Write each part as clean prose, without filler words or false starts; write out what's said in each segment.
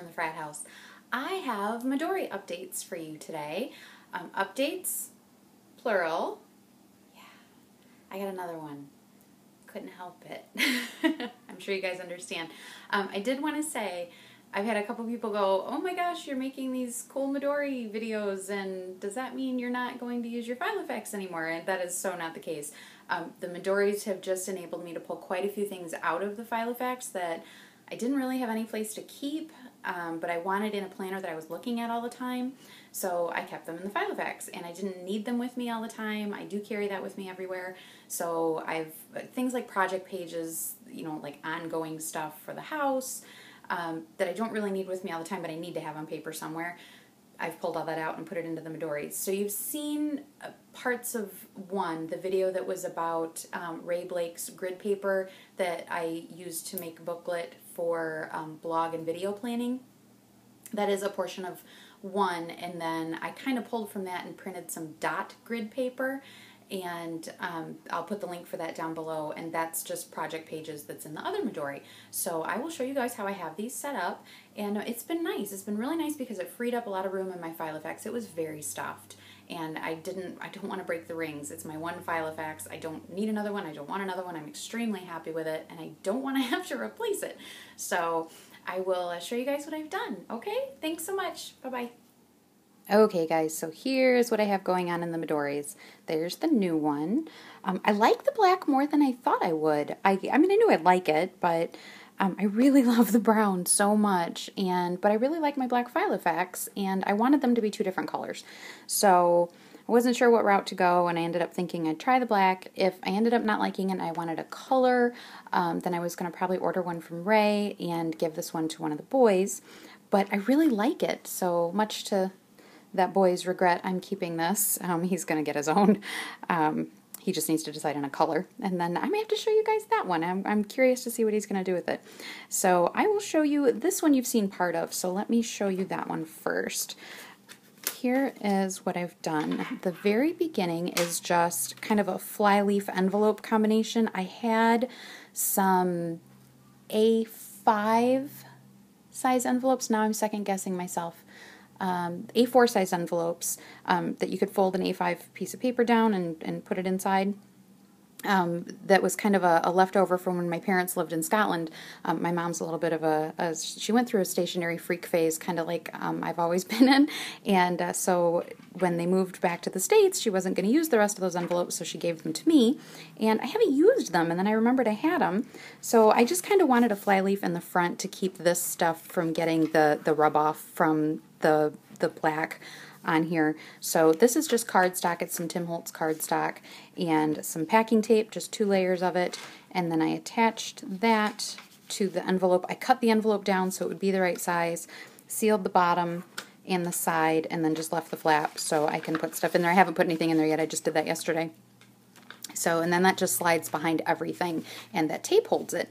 from the frat house. I have Midori updates for you today. Updates, plural. Yeah, I got another one. Couldn't help it. I'm sure you guys understand. I did want to say, I've had a couple people go, oh my gosh, you're making these cool Midori videos, and does that mean you're not going to use your file effects anymore? And that is so not the case. The Midoris have just enabled me to pull quite a few things out of the file effects that I didn't really have any place to keep, but I wanted in a planner that I was looking at all the time, so I kept them in the file effects, and I didn't need them with me all the time. I do carry that with me everywhere, so I've things like project pages, you know, like ongoing stuff for the house, that I don't really need with me all the time, but I need to have on paper somewhere. I've pulled all that out and put it into the Midori. So you've seen parts of the video that was about Ray Blake's grid paper that I used to make a booklet for blog and video planning. That is a portion of one, and then I kind of pulled from that and printed some dot grid paper, and I'll put the link for that down below, and that's just project pages that's in the other Midori. So I will show you guys how I have these set up, and it's been nice. It's been really nice because it freed up a lot of room in my file effects. It was very stuffed, and I don't want to break the rings. It's my one file effects. I don't need another one. I don't want another one. I'm extremely happy with it, and I don't want to have to replace it. So I will show you guys what I've done. Okay? Thanks so much. Bye-bye. Okay guys, so here's what I have going on in the Midoris. There's the new one. I like the black more than I thought I would. I mean, I knew I'd like it, but I really love the brown so much, but I really like my black file effects, and I wanted them to be two different colors. So I wasn't sure what route to go, and I ended up thinking I'd try the black. If I ended up not liking it and I wanted a color, then I was going to probably order one from Ray and give this one to one of the boys. But I really like it, so much to that boy's regret, I'm keeping this. He's going to get his own. He just needs to decide on a color. And then I may have to show you guys that one. I'm curious to see what he's going to do with it. So I will show you, this one you've seen part of, so let me show you that one first. Here is what I've done. The very beginning is just kind of a flyleaf envelope combination. I had some A5 size envelopes. Now I'm second guessing myself. A4 size envelopes that you could fold an A5 piece of paper down and put it inside. That was kind of a leftover from when my parents lived in Scotland. My mom's a little bit of she went through a stationery freak phase, kind of like I've always been in, and so when they moved back to the States, she wasn't going to use the rest of those envelopes, so she gave them to me, and I haven't used them, and then I remembered I had them, so I just kind of wanted a flyleaf in the front to keep this stuff from getting the rub-off from the black on here. So this is just cardstock. It's some Tim Holtz cardstock and some packing tape, just 2 layers of it, and then I attached that to the envelope. I cut the envelope down so it would be the right size, sealed the bottom and the side, and then just left the flap so I can put stuff in there. I haven't put anything in there yet. I just did that yesterday. So, and then that just slides behind everything, and that tape holds it.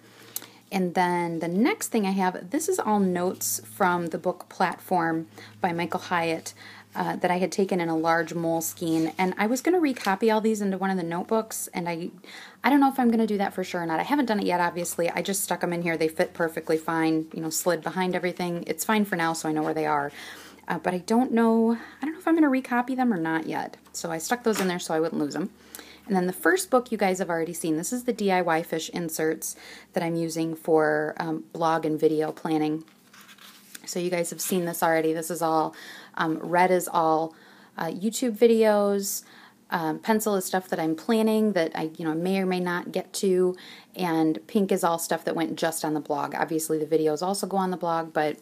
And then the next thing I have, this is all notes from the book Platform by Michael Hyatt that I had taken in a large Moleskine, and I was going to recopy all these into one of the notebooks, and I don't know if I'm going to do that for sure or not. I haven't done it yet, obviously. I just stuck them in here. They fit perfectly fine, you know, slid behind everything. It's fine for now, so I know where they are. But I don't know if I'm going to recopy them or not yet. So I stuck those in there so I wouldn't lose them. And then the first book you guys have already seen. This is the DIY fish inserts that I'm using for blog and video planning. So you guys have seen this already. This is all, red is all YouTube videos, pencil is stuff that I'm planning that I may or may not get to, and pink is all stuff that went just on the blog. Obviously the videos also go on the blog, but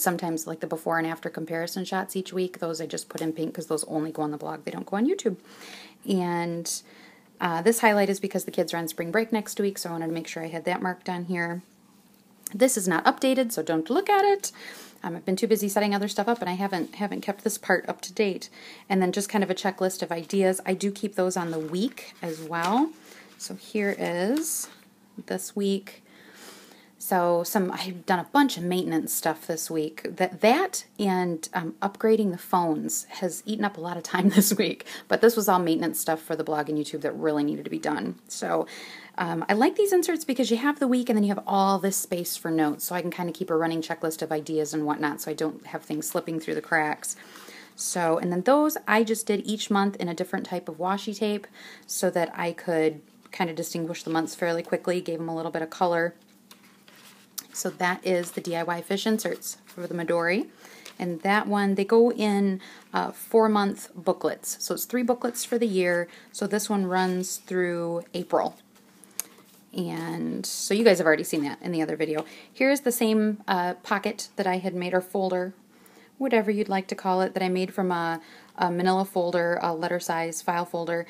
sometimes like the before and after comparison shots each week, those I just put in pink because those only go on the blog. They don't go on YouTube. And this highlight is because the kids are on spring break next week, so I wanted to make sure I had that marked on here. This is not updated, so don't look at it. I've been too busy setting other stuff up, and I haven't kept this part up to date. And then just kind of a checklist of ideas. I do keep those on the week as well. So here is this week. So I've done a bunch of maintenance stuff this week. That and upgrading the phones has eaten up a lot of time this week. But this was all maintenance stuff for the blog and YouTube that really needed to be done. So I like these inserts because you have the week and then you have all this space for notes. So I can kind of keep a running checklist of ideas and whatnot so I don't have things slipping through the cracks. So, and then those I just did each month in a different type of washi tape so that I could kind of distinguish the months fairly quickly, gave them a little bit of color. So that is the DIY fish inserts for the Midori. And that one, they go in 4-month booklets. So it's 3 booklets for the year. So this one runs through April. And so you guys have already seen that in the other video. Here's the same pocket that I had made, or folder, whatever you'd like to call it, that I made from a manila folder, a letter size file folder.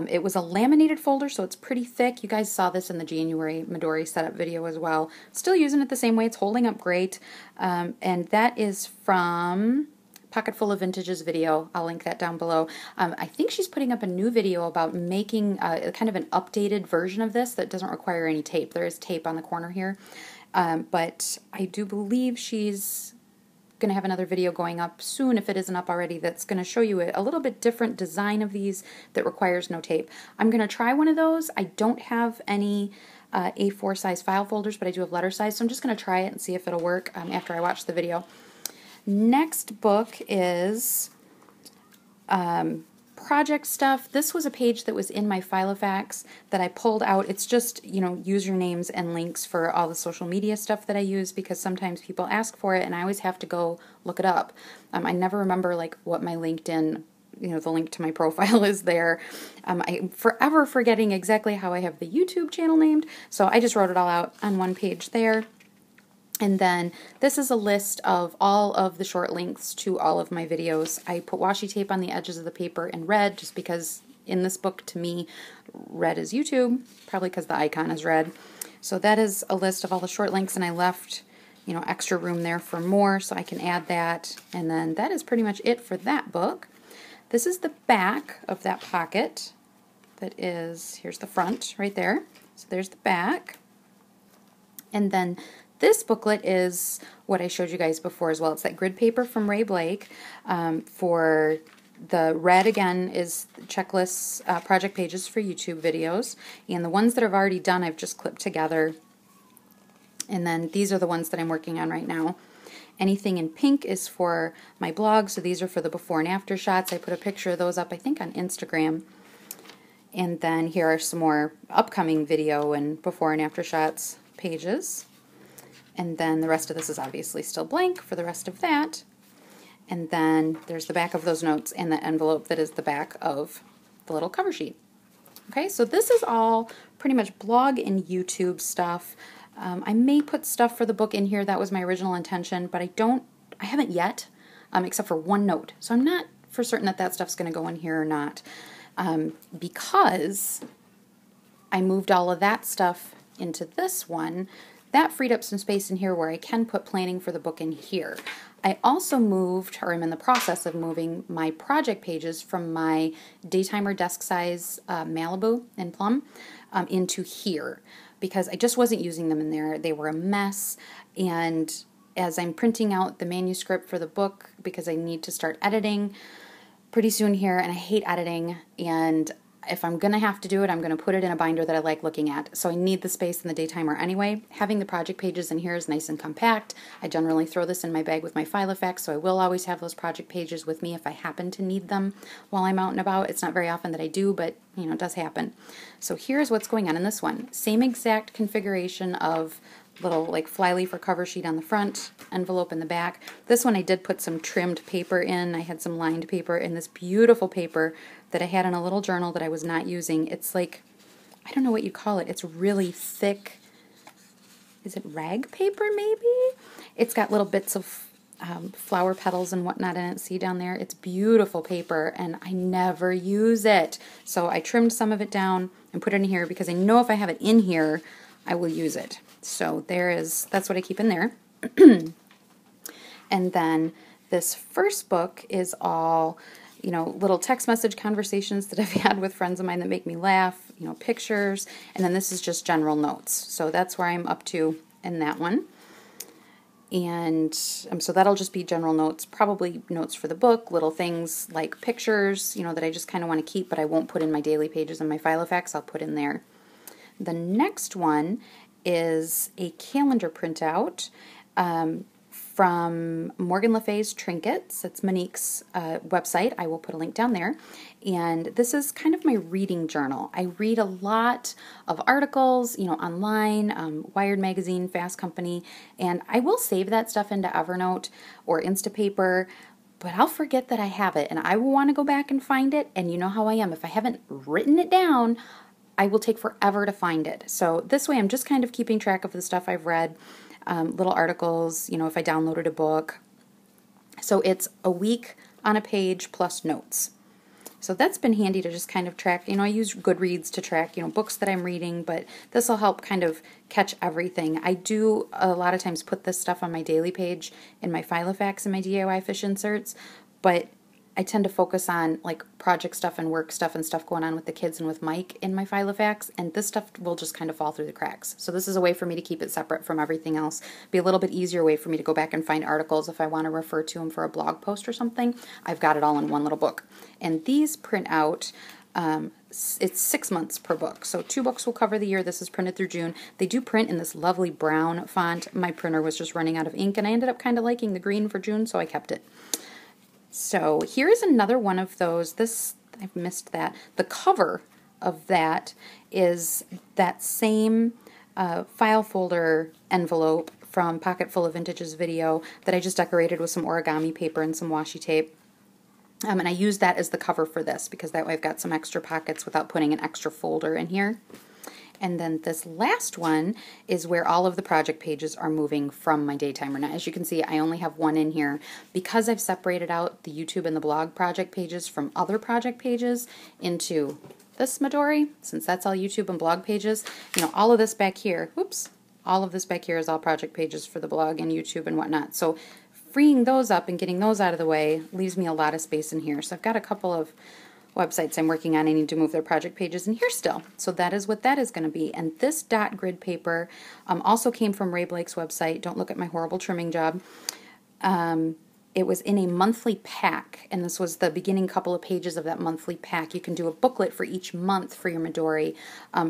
It was a laminated folder, so it's pretty thick. You guys saw this in the January Midori setup video as well. Still using it the same way. It's holding up great. And that is from Pocket Full of Vintages video. I'll link that down below. I think she's putting up a new video about making kind of an updated version of this that doesn't require any tape. There is tape on the corner here. But I do believe she's going to have another video going up soon, if it isn't up already, that's going to show you a little bit different design of these that requires no tape. I'm going to try one of those. I don't have any A4 size file folders, but I do have letter size, so I'm just going to try it and see if it'll work after I watch the video. Next book is project stuff. This was a page that was in my Filofax that I pulled out. It's just, you know, usernames and links for all the social media stuff that I use, because sometimes people ask for it and I always have to go look it up. I never remember like what my LinkedIn, you know, the link to my profile is there. I'm forever forgetting exactly how I have the YouTube channel named, so I just wrote it all out on one page there. And then this is a list of all of the short links to all of my videos. I put washi tape on the edges of the paper in red just because in this book, to me, red is YouTube, probably because the icon is red. So that is a list of all the short links, and I left, you know, extra room there for more so I can add that. And then that is pretty much it for that book. This is the back of that pocket. That is, here's the front right there. So there's the back. And then this booklet is what I showed you guys before as well. It's that grid paper from Ray Blake. For the red, again, is checklists, project pages for YouTube videos. And the ones that I've already done, I've just clipped together. And then these are the ones that I'm working on right now. Anything in pink is for my blog, so these are for the before and after shots. I put a picture of those up, I think, on Instagram. And then here are some more upcoming video and before and after shots pages. And then the rest of this is obviously still blank for the rest of that. And then there's the back of those notes and the envelope that is the back of the little cover sheet. Okay, so this is all pretty much blog and YouTube stuff. I may put stuff for the book in here. That was my original intention, but I haven't yet, except for one note. So I'm not for certain that that stuff's going to go in here or not, because I moved all of that stuff into this one. That freed up some space in here where I can put planning for the book in here. I also moved, or I'm in the process of moving, my project pages from my Daytimer desk size Malibu in Plum into here, because I just wasn't using them in there. They were a mess, and as I'm printing out the manuscript for the book, because I need to start editing pretty soon here, and I hate editing, and if I'm going to have to do it, I'm going to put it in a binder that I like looking at. So I need the space in the Daytimer anyway. Having the project pages in here is nice and compact. I generally throw this in my bag with my Filofax, so I will always have those project pages with me if I happen to need them while I'm out and about. It's not very often that I do, but you know, it does happen. So here's what's going on in this one. Same exact configuration of little like flyleaf or cover sheet on the front, envelope in the back. This one I did put some trimmed paper in. I had some lined paper in this beautiful paper that I had in a little journal that I was not using. It's like, I don't know what you call it. It's really thick. Is it rag paper maybe? It's got little bits of flower petals and whatnot in it. See down there? It's beautiful paper, and I never use it. So I trimmed some of it down and put it in here because I know if I have it in here, I will use it. So that's what I keep in there. And then this first book is all, you know, little text message conversations that I've had with friends of mine that make me laugh, you know, pictures, and then this is just general notes. So that's where I'm up to in that one. And so that'll just be general notes, probably notes for the book, little things like pictures, that I just kind of want to keep, but I won't put in my daily pages and my Filofax. I'll put in there. The next one is a calendar printout from Morgan Le Fay's Trinkets. It's Monique's website. I will put a link down there. And this is kind of my reading journal. I read a lot of articles, online, Wired Magazine, Fast Company, and I will save that stuff into Evernote or Instapaper, but I'll forget that I have it, and I will want to go back and find it, and you know how I am. If I haven't written it down, I will take forever to find it. So this way I'm just kind of keeping track of the stuff I've read, little articles, if I downloaded a book. So it's a week on a page plus notes. So that's been handy to just kind of track. I use Goodreads to track, books that I'm reading, but this will help kind of catch everything. I do a lot of times put this stuff on my daily page in my Filofax and my DIY fish inserts, but I tend to focus on like project stuff and work stuff and stuff going on with the kids and with Mike in my Filofax, and this stuff will just kind of fall through the cracks. So this is a way for me to keep it separate from everything else. Be a little bit easier way for me to go back and find articles if I want to refer to them for a blog post or something. I've got it all in one little book. And these print out, it's 6 months per book. So 2 books will cover the year. This is printed through June. They do print in this lovely brown font. My printer was just running out of ink, and I ended up kind of liking the green for June, so I kept it. So here is another one of those. I've missed that. The cover of that is that same file folder envelope from Pocket Full of Vintage's video that I just decorated with some origami paper and some washi tape. And I use that as the cover for this because that way I've got some extra pockets without putting an extra folder in here. And then this last one is where all of the project pages are moving from my daytimer. Now, as you can see, I only have one in here because I've separated out the YouTube and the blog project pages from other project pages into this Midori, since that's all YouTube and blog pages. All of this back here, all of this back here is all project pages for the blog and YouTube and whatnot. So freeing those up and getting those out of the way leaves me a lot of space in here. So I've got a couple of websites I'm working on. I need to move their project pages in here still. So that is what that is going to be. And this dot grid paper also came from Ray Blake's website. Don't look at my horrible trimming job. It was in a monthly pack, and this was the beginning couple of pages of that monthly pack. You can do a booklet for each month for your Midori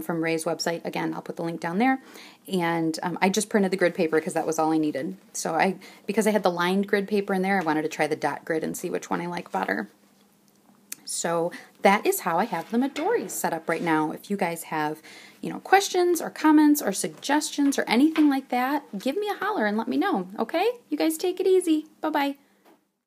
from Ray's website. Again, I'll put the link down there. And I just printed the grid paper because that was all I needed. So because I had the lined grid paper in there, I wanted to try the dot grid and see which one I like better. So that is how I have the Midori set up right now. If you guys have, questions or comments or suggestions or anything like that, give me a holler and let me know, okay? You guys take it easy. Bye-bye.